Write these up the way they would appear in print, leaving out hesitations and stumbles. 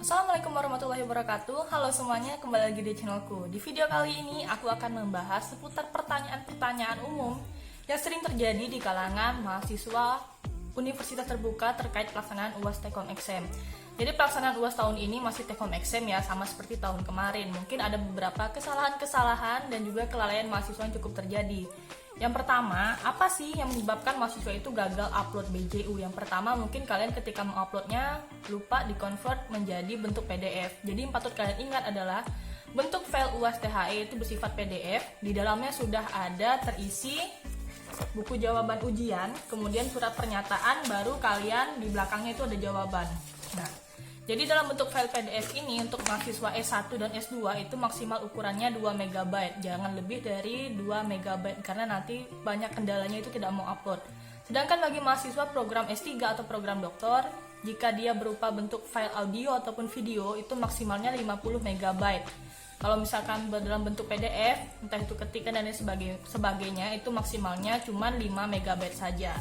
Assalamualaikum warahmatullahi wabarakatuh. Halo semuanya, kembali lagi di channelku. Di video kali ini aku akan membahas seputar pertanyaan-pertanyaan umum yang sering terjadi di kalangan mahasiswa universitas terbuka terkait pelaksanaan UAS Take Home Exam. Jadi pelaksanaan UAS tahun ini masih Take Home Exam ya, sama seperti tahun kemarin. Mungkin ada beberapa kesalahan-kesalahan dan juga kelalaian mahasiswa yang cukup terjadi. Yang pertama, apa sih yang menyebabkan mahasiswa itu gagal upload BJU? Yang pertama, mungkin kalian ketika menguploadnya lupa di-convert menjadi bentuk PDF. Jadi yang patut kalian ingat adalah bentuk file UAS THE itu bersifat PDF. Di dalamnya sudah ada terisi buku jawaban ujian, kemudian surat pernyataan, baru kalian di belakangnya itu ada jawaban. Nah, jadi dalam bentuk file PDF ini untuk mahasiswa S1 dan S2 itu maksimal ukurannya 2 MB, jangan lebih dari 2 MB karena nanti banyak kendalanya itu tidak mau upload. Sedangkan bagi mahasiswa program S3 atau program doktor, jika dia berupa bentuk file audio ataupun video itu maksimalnya 50 MB. Kalau misalkan dalam bentuk PDF, entah itu ketikan dan sebagainya, itu maksimalnya cuma 5 MB saja.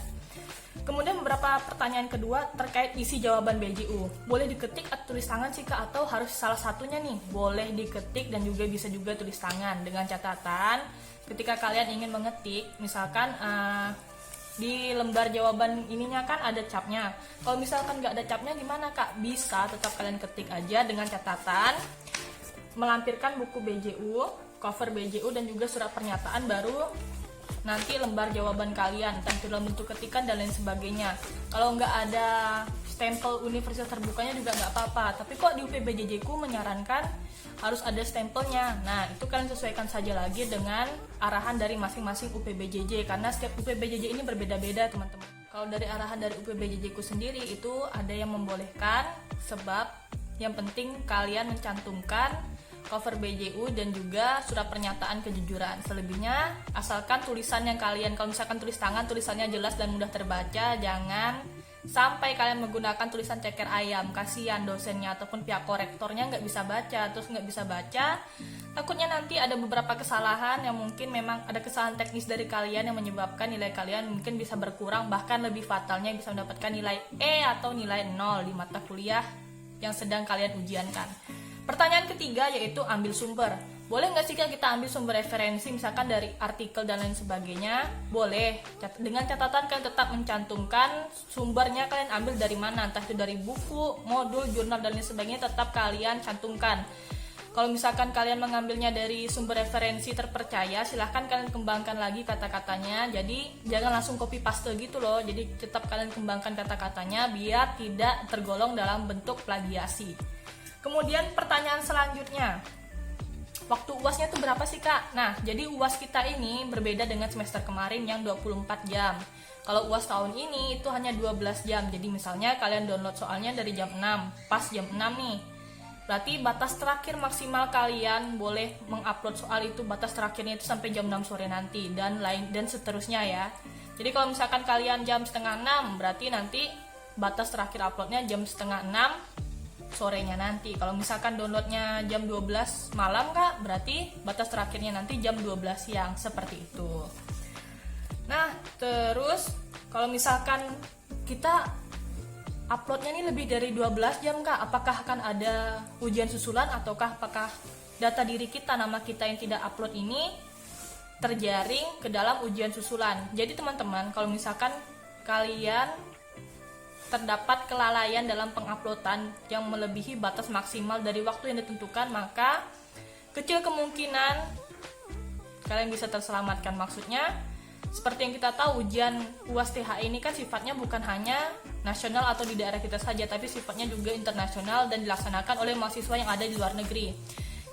Kemudian beberapa pertanyaan kedua terkait isi jawaban BJU. Boleh diketik atau tulis tangan sih Kak, atau harus salah satunya nih? Boleh diketik dan juga bisa juga tulis tangan, dengan catatan ketika kalian ingin mengetik, misalkan di lembar jawaban ininya kan ada capnya. Kalau misalkan nggak ada capnya gimana Kak? Bisa tetap kalian ketik aja dengan catatan melampirkan buku BJU, cover BJU dan juga surat pernyataan, baru nanti lembar jawaban kalian, entah itu dalam bentuk ketikan dan lain sebagainya. Kalau nggak ada stempel universitas terbukanya juga nggak apa-apa, tapi kok di UPBJJ ku menyarankan harus ada stempelnya. Nah, itu kalian sesuaikan saja lagi dengan arahan dari masing-masing UPBJJ, karena setiap UPBJJ ini berbeda-beda teman-teman. Kalau dari arahan dari UPBJJ ku sendiri itu ada yang membolehkan, sebab yang penting kalian mencantumkan cover BJU dan juga surat pernyataan kejujuran. Selebihnya asalkan tulisan yang kalian, kalau misalkan tulis tangan, tulisannya jelas dan mudah terbaca. Jangan sampai kalian menggunakan tulisan ceker ayam, kasihan dosennya ataupun pihak korektornya nggak bisa baca. Terus nggak bisa baca, takutnya nanti ada beberapa kesalahan yang mungkin memang ada kesalahan teknis dari kalian yang menyebabkan nilai kalian mungkin bisa berkurang, bahkan lebih fatalnya bisa mendapatkan nilai E atau nilai 0 di mata kuliah yang sedang kalian ujiankan. Pertanyaan ketiga yaitu ambil sumber. Boleh nggak sih kita ambil sumber referensi misalkan dari artikel dan lain sebagainya? Boleh. Dengan catatan kalian tetap mencantumkan sumbernya kalian ambil dari mana. Entah itu dari buku, modul, jurnal dan lain sebagainya, tetap kalian cantumkan. Kalau misalkan kalian mengambilnya dari sumber referensi terpercaya, silahkan kalian kembangkan lagi kata-katanya. Jadi jangan langsung copy paste gitu loh. Jadi tetap kalian kembangkan kata-katanya biar tidak tergolong dalam bentuk plagiasi. Kemudian pertanyaan selanjutnya, waktu UASnya itu berapa sih Kak? Nah, jadi UAS kita ini berbeda dengan semester kemarin yang 24 jam. Kalau UAS tahun ini itu hanya 12 jam. Jadi misalnya kalian download soalnya dari jam 6, pas jam 6 nih. Berarti batas terakhir maksimal kalian boleh mengupload soal itu, batas terakhirnya itu sampai jam 6 sore nanti, dan seterusnya ya. Jadi kalau misalkan kalian jam setengah 6, berarti nanti batas terakhir uploadnya jam setengah 6 sorenya nanti. Kalau misalkan downloadnya jam 12 malam Kak, berarti batas terakhirnya nanti jam 12 siang, seperti itu. Nah, terus kalau misalkan kita uploadnya ini lebih dari 12 jam Kak, apakah akan ada ujian susulan ataukah apakah data diri kita, nama kita yang tidak upload ini terjaring ke dalam ujian susulan. Jadi teman-teman, kalau misalkan kalian terdapat kelalaian dalam penguploadan yang melebihi batas maksimal dari waktu yang ditentukan, maka kecil kemungkinan kalian bisa terselamatkan. Maksudnya, seperti yang kita tahu, ujian UAS THE ini kan sifatnya bukan hanya nasional atau di daerah kita saja, tapi sifatnya juga internasional dan dilaksanakan oleh mahasiswa yang ada di luar negeri.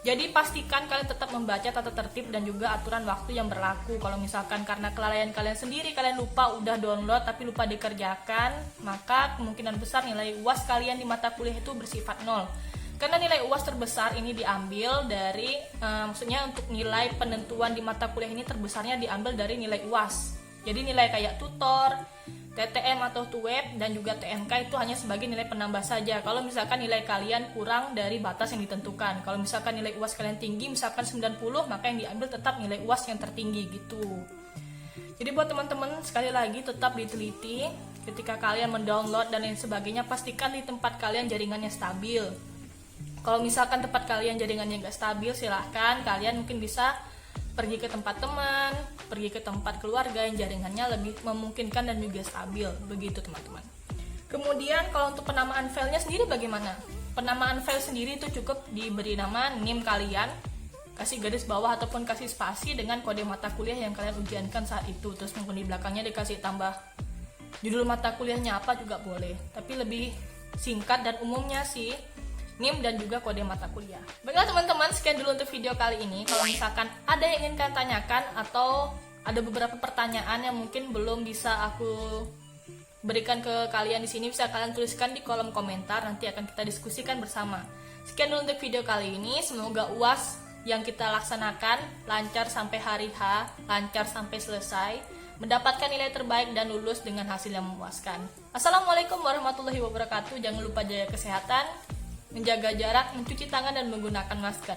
Jadi pastikan kalian tetap membaca tata tertib dan juga aturan waktu yang berlaku. Kalau misalkan karena kelalaian kalian sendiri, kalian lupa udah download tapi lupa dikerjakan, maka kemungkinan besar nilai UAS kalian di mata kuliah itu bersifat 0. Karena nilai UAS terbesar ini diambil dari, maksudnya untuk nilai penentuan di mata kuliah ini terbesarnya diambil dari nilai UAS. Jadi nilai kayak tutor, TTM atau TUEP dan juga TMK itu hanya sebagai nilai penambah saja. Kalau misalkan nilai kalian kurang dari batas yang ditentukan. Kalau misalkan nilai UAS kalian tinggi, misalkan 90, maka yang diambil tetap nilai UAS yang tertinggi gitu. Jadi buat teman-teman, sekali lagi tetap diteliti ketika kalian mendownload dan lain sebagainya, pastikan di tempat kalian jaringannya stabil. Kalau misalkan tempat kalian jaringannya nggak stabil, silahkan kalian mungkin bisa pergi ke tempat teman, pergi ke tempat keluarga yang jaringannya lebih memungkinkan dan juga stabil, begitu teman-teman. Kemudian kalau untuk penamaan filenya sendiri bagaimana? Penamaan file sendiri itu cukup diberi nama NIM kalian, kasih garis bawah ataupun kasih spasi dengan kode mata kuliah yang kalian ujiankan saat itu. Terus mungkin di belakangnya dikasih tambah judul mata kuliahnya apa juga boleh, tapi lebih singkat dan umumnya sih NIM dan juga kode mata kuliah. Baiklah teman-teman, sekian dulu untuk video kali ini. Kalau misalkan ada yang ingin kalian tanyakan atau ada beberapa pertanyaan yang mungkin belum bisa aku berikan ke kalian di sini, bisa kalian tuliskan di kolom komentar, nanti akan kita diskusikan bersama. Sekian dulu untuk video kali ini. Semoga UAS yang kita laksanakan lancar sampai hari H, lancar sampai selesai, mendapatkan nilai terbaik dan lulus dengan hasil yang memuaskan. Assalamualaikum warahmatullahi wabarakatuh. Jangan lupa jaga kesehatan, menjaga jarak, mencuci tangan, dan menggunakan masker.